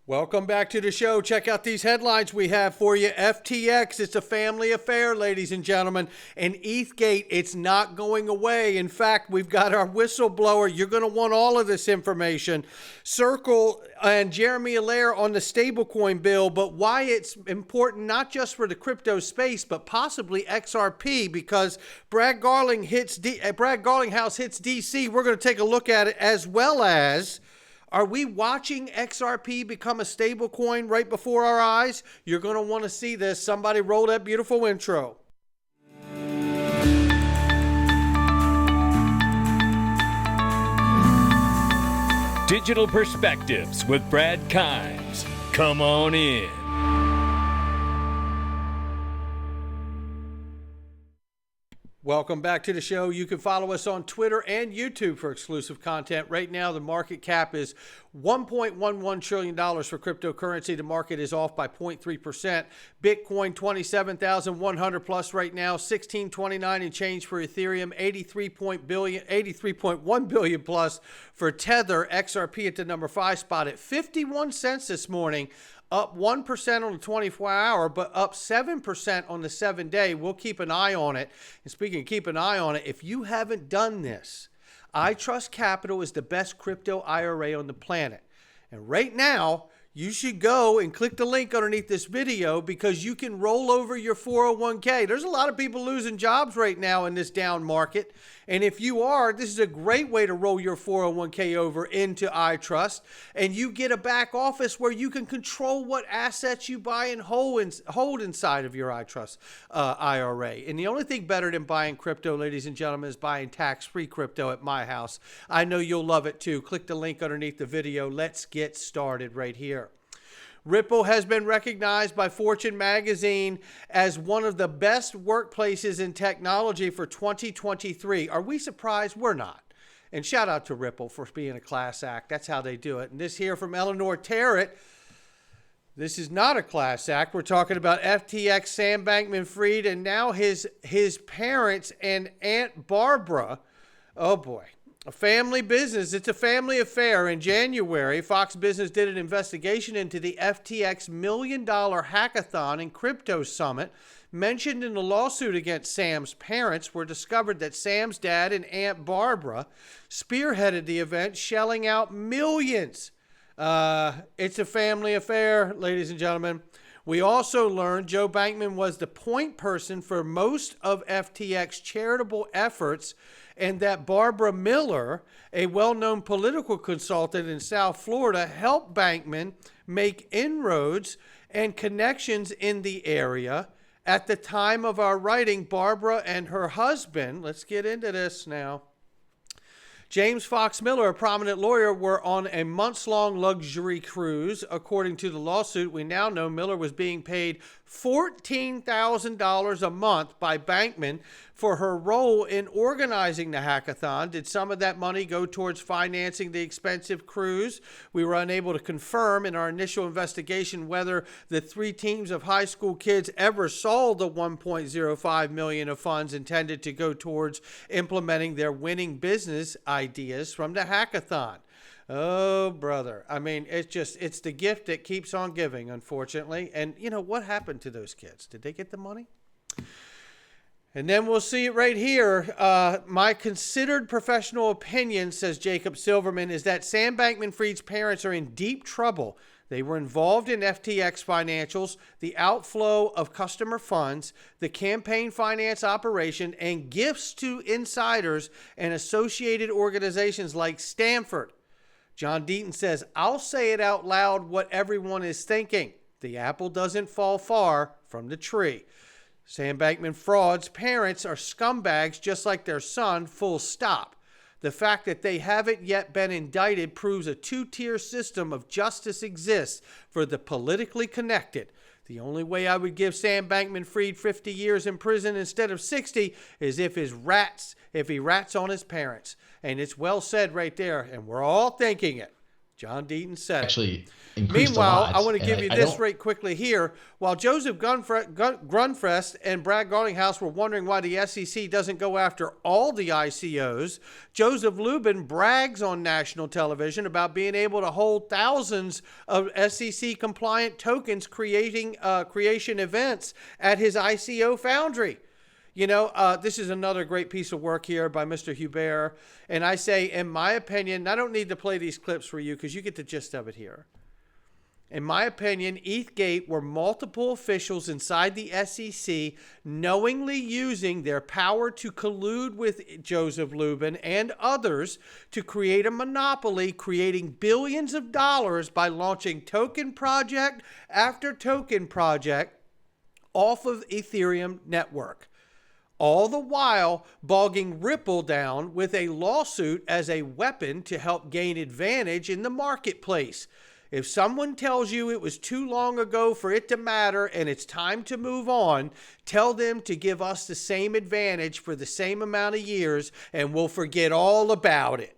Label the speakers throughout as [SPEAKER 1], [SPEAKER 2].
[SPEAKER 1] Welcome back to the show. Check out these headlines we have for you. FTX, it's a family affair, ladies and gentlemen. And ETHgate, it's not going away. In fact, we've got our whistleblower. You're going to want all of this information. Circle and Jeremy Allaire on the Stablecoin Bill, but why it's important not just for the crypto space, but possibly XRP, because Brad Garlinghouse hits DC. We're going to take a look at it, as well as, are we watching XRP become a stable coin right before our eyes? You're going to want to see this. Somebody roll that beautiful intro.
[SPEAKER 2] Digital Perspectives with Brad Kimes. Come on in.
[SPEAKER 1] Welcome back to the show. You can follow us on Twitter and YouTube for exclusive content. Right now, the market cap is $1.11 trillion for cryptocurrency. The market is off by 0.3%. Bitcoin, 27,100 plus right now. 1629 and change for Ethereum. 83.1 billion plus for Tether. XRP at the number 5 spot at 51 cents this morning. Up 1% on the 24-hour, but up 7% on the 7-day. We'll keep an eye on it. And speaking of keep an eye on it, if you haven't done this, iTrust Capital is the best crypto IRA on the planet. And right now, you should go and click the link underneath this video, because you can roll over your 401k. There's a lot of people losing jobs right now in this down market. And if you are, this is a great way to roll your 401k over into iTrust. And you get a back office where you can control what assets you buy and hold inside of your iTrust IRA. And the only thing better than buying crypto, ladies and gentlemen, is buying tax-free crypto at my house. I know you'll love it too. Click the link underneath the video. Let's get started right here. Ripple has been recognized by Fortune magazine as one of the best workplaces in technology for 2023. Are we surprised? We're not. And shout out to Ripple for being a class act. That's how they do it. And this here from Eleanor Terrett. This is not a class act. We're talking about FTX, Sam Bankman-Fried, and now his parents and Aunt Barbara. Oh boy. A family business. It's a family affair. In January, Fox Business did an investigation into the FTX $1 million hackathon and crypto summit. Mentioned in the lawsuit against Sam's parents were discovered that Sam's dad and Aunt Barbara spearheaded the event, shelling out millions. It's a family affair, ladies and gentlemen. We also learned Joe Bankman was the point person for most of FTX charitable efforts, and that Barbara Miller, a well-known political consultant in South Florida, helped Bankman make inroads and connections in the area. At the time of our writing, Barbara and her husband, let's get into this now, James Fox Miller, a prominent lawyer, were on a months-long luxury cruise. According to the lawsuit, we now know Miller was being paid $14,000 a month by Bankman for her role in organizing the hackathon. Did some of that money go towards financing the expensive cruise? We were unable to confirm in our initial investigation whether the 3 teams of high school kids ever saw the $1.05 million of funds intended to go towards implementing their winning business ideas from the hackathon. Oh, brother. I mean, it's the gift that keeps on giving, unfortunately. And, you know, what happened to those kids? Did they get the money? And then we'll see it right here. My considered professional opinion, says Jacob Silverman, is that Sam Bankman-Fried's parents are in deep trouble. They were involved in FTX financials, the outflow of customer funds, the campaign finance operation, and gifts to insiders and associated organizations like Stanford. John Deaton says, I'll say it out loud what everyone is thinking. The apple doesn't fall far from the tree. Sam Bankman-Fried's parents are scumbags just like their son, full stop. The fact that they haven't yet been indicted proves a 2-tier system of justice exists for the politically connected. The only way I would give Sam Bankman-Fried 50 years in prison instead of 60 is if he rats on his parents. And it's well said right there, and we're all thinking it. John Deaton said it.
[SPEAKER 3] Actually increased
[SPEAKER 1] Meanwhile,
[SPEAKER 3] a lot.
[SPEAKER 1] I want to give you this
[SPEAKER 3] don't-
[SPEAKER 1] right quickly here. While Joseph Grunfrest and Brad Garlinghouse were wondering why the SEC doesn't go after all the ICOs, Joseph Lubin brags on national television about being able to hold thousands of SEC-compliant tokens creation events at his ICO foundry. You know, this is another great piece of work here by Mr. Hubert. And I say, in my opinion, I don't need to play these clips for you because you get the gist of it here. In my opinion, ETHgate were multiple officials inside the SEC knowingly using their power to collude with Joseph Lubin and others to create a monopoly, creating billions of dollars by launching token project after token project off of Ethereum network. All the while bogging Ripple down with a lawsuit as a weapon to help gain advantage in the marketplace. If someone tells you it was too long ago for it to matter and it's time to move on, tell them to give us the same advantage for the same amount of years and we'll forget all about it.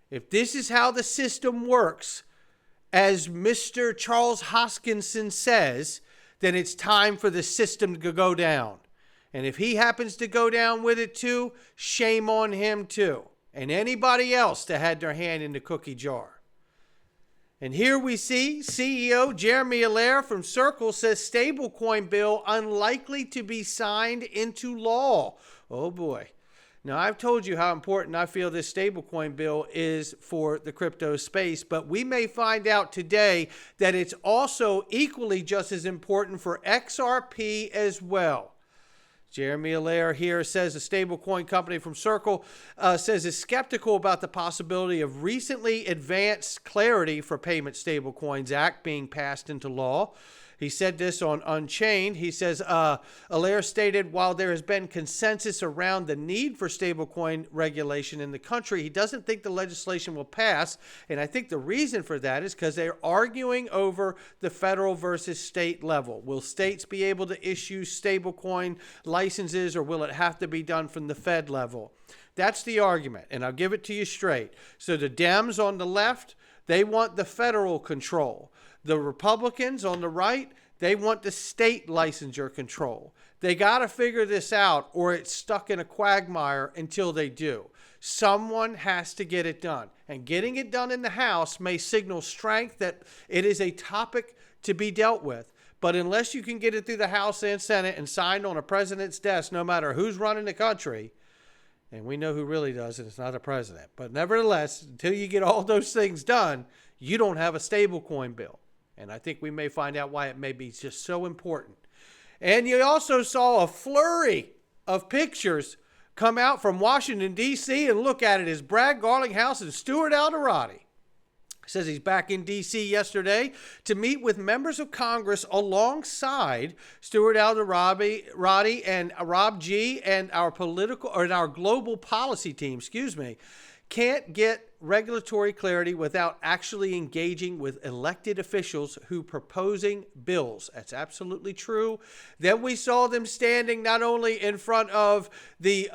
[SPEAKER 1] If this is how the system works, as Mr. Charles Hoskinson says, then it's time for the system to go down. And if he happens to go down with it too, shame on him too. And anybody else that had their hand in the cookie jar. And here we see CEO Jeremy Allaire from Circle says Stablecoin Bill unlikely to be signed into law. Oh boy. Now, I've told you how important I feel this Stablecoin Bill is for the crypto space, but we may find out today that it's also equally just as important for XRP as well. Jeremy Allaire here says a stablecoin company from Circle says is skeptical about the possibility of recently advanced clarity for Payment Stablecoins Act being passed into law. He said this on Unchained. He says, Allaire stated, while there has been consensus around the need for stablecoin regulation in the country, he doesn't think the legislation will pass. And I think the reason for that is because they're arguing over the federal versus state level. Will states be able to issue stablecoin licenses, or will it have to be done from the Fed level? That's the argument, and I'll give it to you straight. So the Dems on the left, they want the federal control. The Republicans on the right, they want the state licensure control. They got to figure this out or it's stuck in a quagmire until they do. Someone has to get it done. And getting it done in the House may signal strength that it is a topic to be dealt with. But unless you can get it through the House and Senate and signed on a president's desk, no matter who's running the country, and we know who really does it, it's not a president. But nevertheless, until you get all those things done, you don't have a stablecoin bill. And I think we may find out why it may be just so important. And you also saw a flurry of pictures come out from Washington, D.C. and look at it as Brad Garlinghouse and Stuart Alderati. Says he's back in D.C. yesterday to meet with members of Congress alongside Stuart Alderati and Rob G. and our global policy team, can't get regulatory clarity without actually engaging with elected officials who proposing bills. That's absolutely true. Then we saw them standing not only in front of the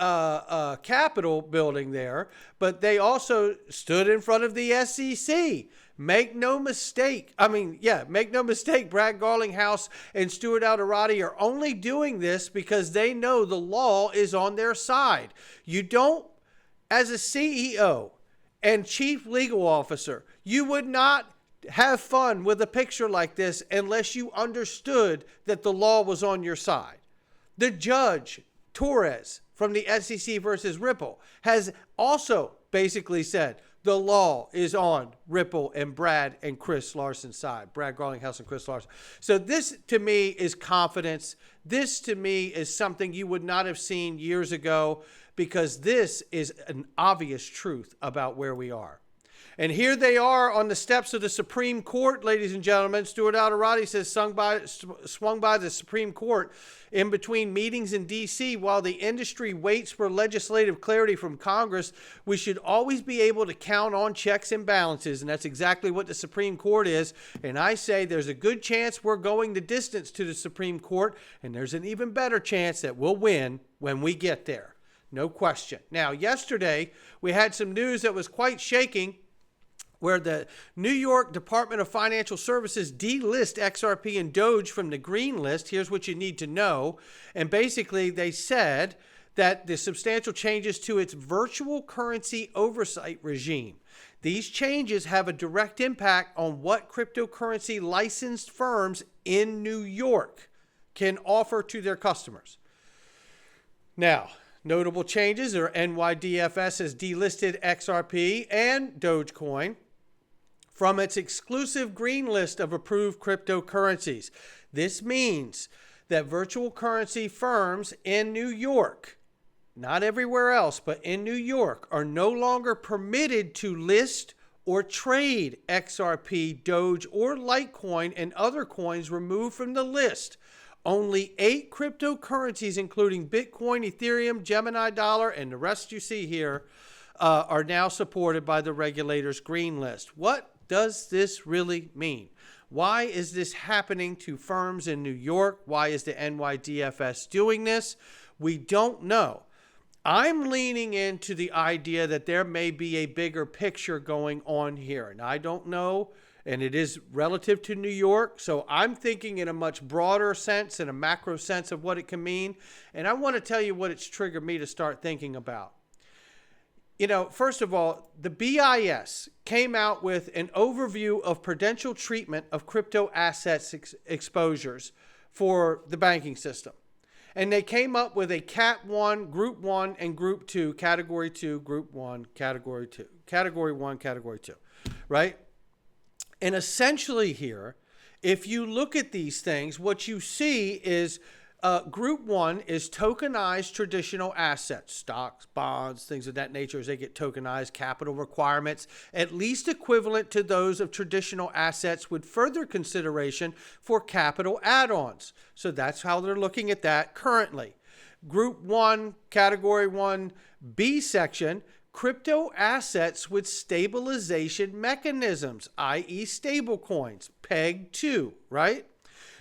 [SPEAKER 1] Capitol building there, but they also stood in front of the SEC. Make no mistake. Make no mistake. Brad Garlinghouse and Stuart Alderati are only doing this because they know the law is on their side. You don't, as a CEO and chief legal officer, you would not have fun with a picture like this unless you understood that the law was on your side. The judge, Torres, from the SEC versus Ripple, has also basically said the law is on Ripple and Brad and Chris Larson's side. Brad Garlinghouse and Chris Larson. So this, to me, is confidence. This, to me, is something you would not have seen years ago, because this is an obvious truth about where we are. And here they are on the steps of the Supreme Court, ladies and gentlemen. Stuart Alderati says swung by the Supreme Court in between meetings in D.C. while the industry waits for legislative clarity from Congress. We should always be able to count on checks and balances, and that's exactly what the Supreme Court is. And I say there's a good chance we're going the distance to the Supreme Court, and there's an even better chance that we'll win when we get there. No question. Now, yesterday, we had some news that was quite shaking where the New York Department of Financial Services delist XRP and Doge from the green list. Here's what you need to know. And basically they said that the substantial changes to its virtual currency oversight regime. These changes have a direct impact on what cryptocurrency licensed firms in New York can offer to their customers. Now, notable changes are NYDFS has delisted XRP and Dogecoin from its exclusive green list of approved cryptocurrencies. This means that virtual currency firms in New York, not everywhere else, but in New York, are no longer permitted to list or trade XRP, Doge, or Litecoin and other coins removed from the list. Only 8 cryptocurrencies, including Bitcoin, Ethereum, Gemini Dollar, and the rest you see here, are now supported by the regulator's green list. What does this really mean? Why is this happening to firms in New York? Why is the NYDFS doing this? We don't know. I'm leaning into the idea that there may be a bigger picture going on here, and I don't know, and it is relative to New York, so I'm thinking in a much broader sense, in a macro sense of what it can mean, and I want to tell you what it's triggered me to start thinking about. You know, first of all, the BIS came out with an overview of prudential treatment of crypto assets exposures for the banking system. And they came up with a Cat 1, Group 1, and Group 2, Category 2, Group 1, Category 2, Category 1, Category 2, right? And essentially here, if you look at these things, what you see is Group 1 is tokenized traditional assets, stocks, bonds, things of that nature as they get tokenized, capital requirements, at least equivalent to those of traditional assets with further consideration for capital add-ons. So that's how they're looking at that currently. Group 1, Category 1B section, crypto assets with stabilization mechanisms, i.e. stablecoins, PEG 2, right?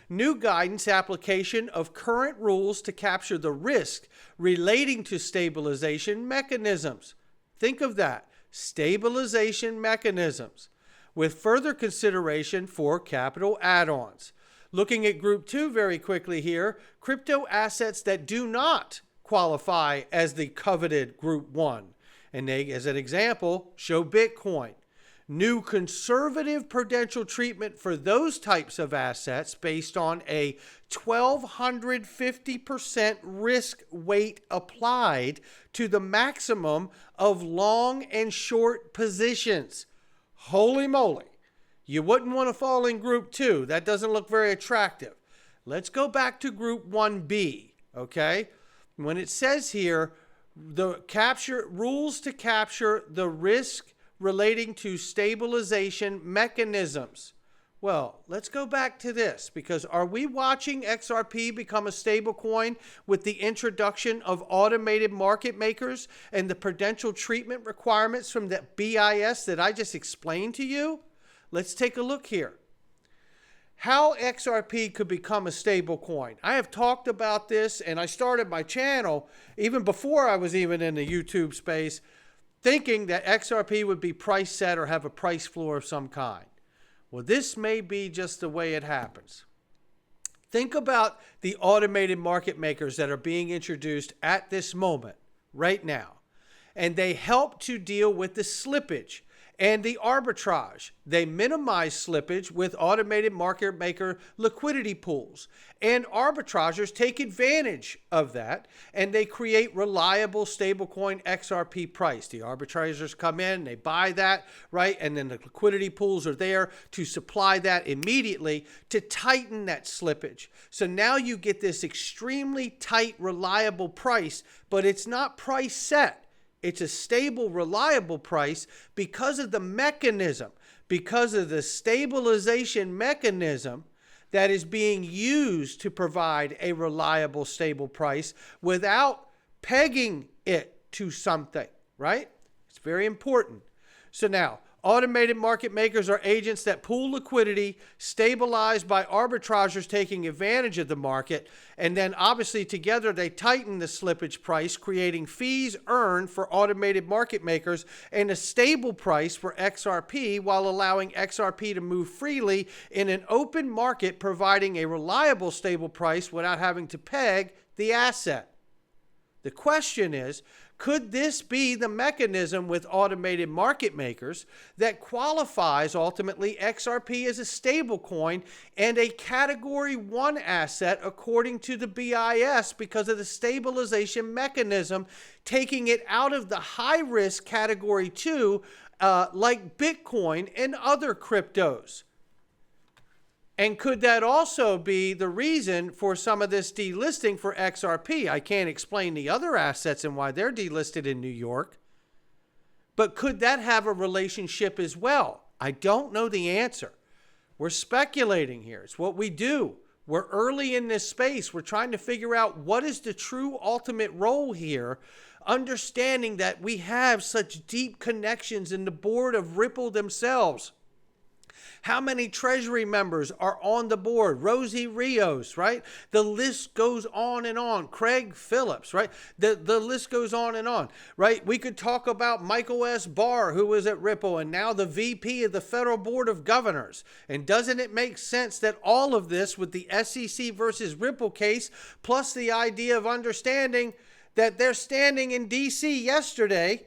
[SPEAKER 1] New guidance application of current rules to capture the risk relating to stabilization mechanisms. Think of that, stabilization mechanisms, with further consideration for capital add-ons. Looking at Group 2 very quickly here, crypto assets that do not qualify as the coveted Group 1. And they, as an example, show Bitcoin. New conservative prudential treatment for those types of assets based on a 1,250% risk weight applied to the maximum of long and short positions. Holy moly. You wouldn't want to fall in Group 2. That doesn't look very attractive. Let's go back to Group 1B, okay? When it says here, the rules to capture the risk relating to stabilization mechanisms. Well, let's go back to this, because are we watching XRP become a stable coin with the introduction of automated market makers and the prudential treatment requirements from the BIS that I just explained to you? Let's take a look here. How XRP could become a stable coin. I have talked about this, and I started my channel even before I was even in the YouTube space, thinking that XRP would be price set or have a price floor of some kind. Well, this may be just the way it happens. Think about the automated market makers that are being introduced at this moment, right now. And they help to deal with the slippage and the arbitrage. They minimize slippage with automated market maker liquidity pools. And arbitrageurs take advantage of that, and they create reliable stablecoin XRP price. The arbitrageurs come in, they buy that, right? And then the liquidity pools are there to supply that immediately to tighten that slippage. So now you get this extremely tight, reliable price, but it's not price set. It's a stable, reliable price because of the mechanism, because of the stabilization mechanism that is being used to provide a reliable, stable price without pegging it to something, right? It's very important. So now, Automated market makers are agents that pool liquidity, stabilized by arbitrageurs taking advantage of the market, and then obviously together they tighten the slippage price, creating fees earned for automated market makers and a stable price for XRP while allowing XRP to move freely in an open market, providing a reliable stable price without having to peg the asset. The question is, could this be the mechanism with automated market makers that qualifies ultimately XRP as a stablecoin and a Category 1 asset according to the BIS because of the stabilization mechanism, taking it out of the high-risk Category 2 like Bitcoin and other cryptos? And could that also be the reason for some of this delisting for XRP? I can't explain the other assets and why they're delisted in New York, but could that have a relationship as well? I don't know the answer. We're speculating here. It's what we do. We're early in this space. We're trying to figure out what is the true ultimate role here, understanding that we have such deep connections in the board of Ripple themselves. How many Treasury members are on the board? Rosie Rios, right? The list goes on and on. Craig Phillips, right? The list goes on and on, right? We could talk about Michael S. Barr, who was at Ripple and now the VP of the Federal Board of Governors. And doesn't it make sense that all of this with the SEC versus Ripple case, plus the idea of understanding that they're standing in DC yesterday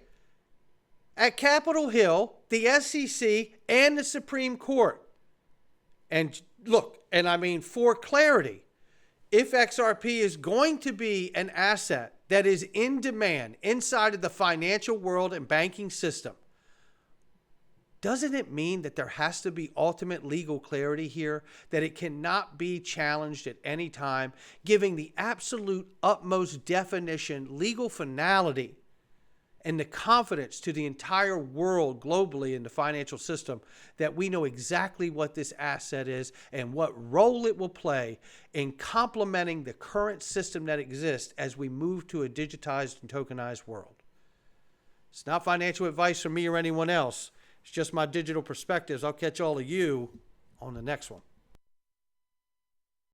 [SPEAKER 1] at Capitol Hill, the SEC, and the Supreme Court. And look, and I mean for clarity, if XRP is going to be an asset that is in demand inside of the financial world and banking system, doesn't it mean that there has to be ultimate legal clarity here, that it cannot be challenged at any time, giving the absolute utmost definition, legal finality, and the confidence to the entire world globally in the financial system that we know exactly what this asset is and what role it will play in complementing the current system that exists as we move to a digitized and tokenized world. It's not financial advice from me or anyone else. It's just my digital perspectives. I'll catch all of you on the next one.